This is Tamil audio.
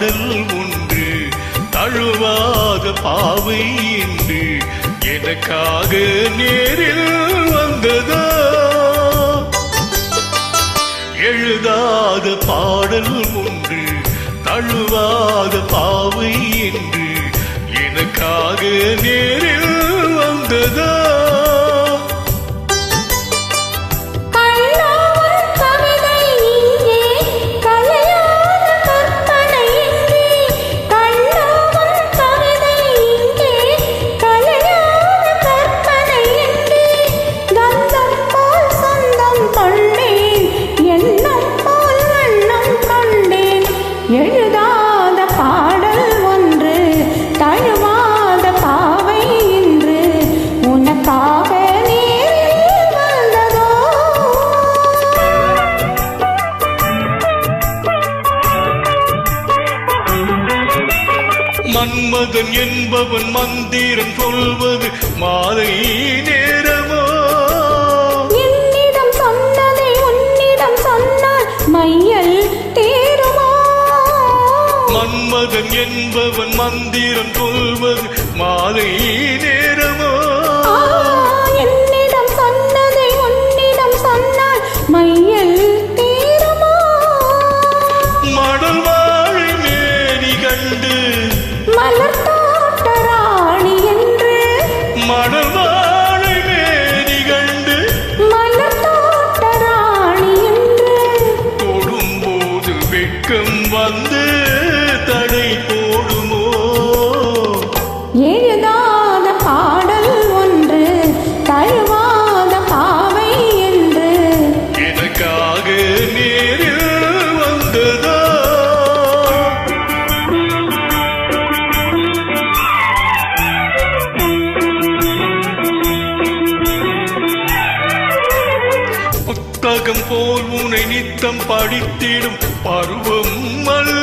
பாடல் ஒன்று தழுவாத பாவை என்று எனக்காக நேரில் வந்ததா எழுதாத பாடல் ஒன்று தழுவாத பாவை என்று எனக்காக நேரில் வந்ததா எழுதாத பாடல் ஒன்று தழுவாத பாவை என்று உனக்காக நேரில் வந்ததோ மன்மதன் என்பவன் மந்திரம் சொல்வது மாலை நேரமோ என்னிடம் சொன்னதை உன்னிடம் சொன்னால் மையல் தேருமோ மன்மதன் என்பவன் மந்திரம் சொல்வது மாலை நேரமோ என்னிடம் சொன்னதை உன்னிடம் சொன்னால் மையல் தேருமோ மடல் வாழை மேனி கண்டு மலர் தோட்ட ராணி என்று மடல் வாழை மேனி கண்டு மலர் தோட்ட ராணி என்று தொடும்போது வெட்கம் வந்து தடை போடுமோ எழுதாத பாடல் ஒன்று தழுவாத பாவை என்று எனக்காக நேரில் வந்ததா புத்தகம் போல் உனை நித்தம் படித்திடும் பருவம் அல்ல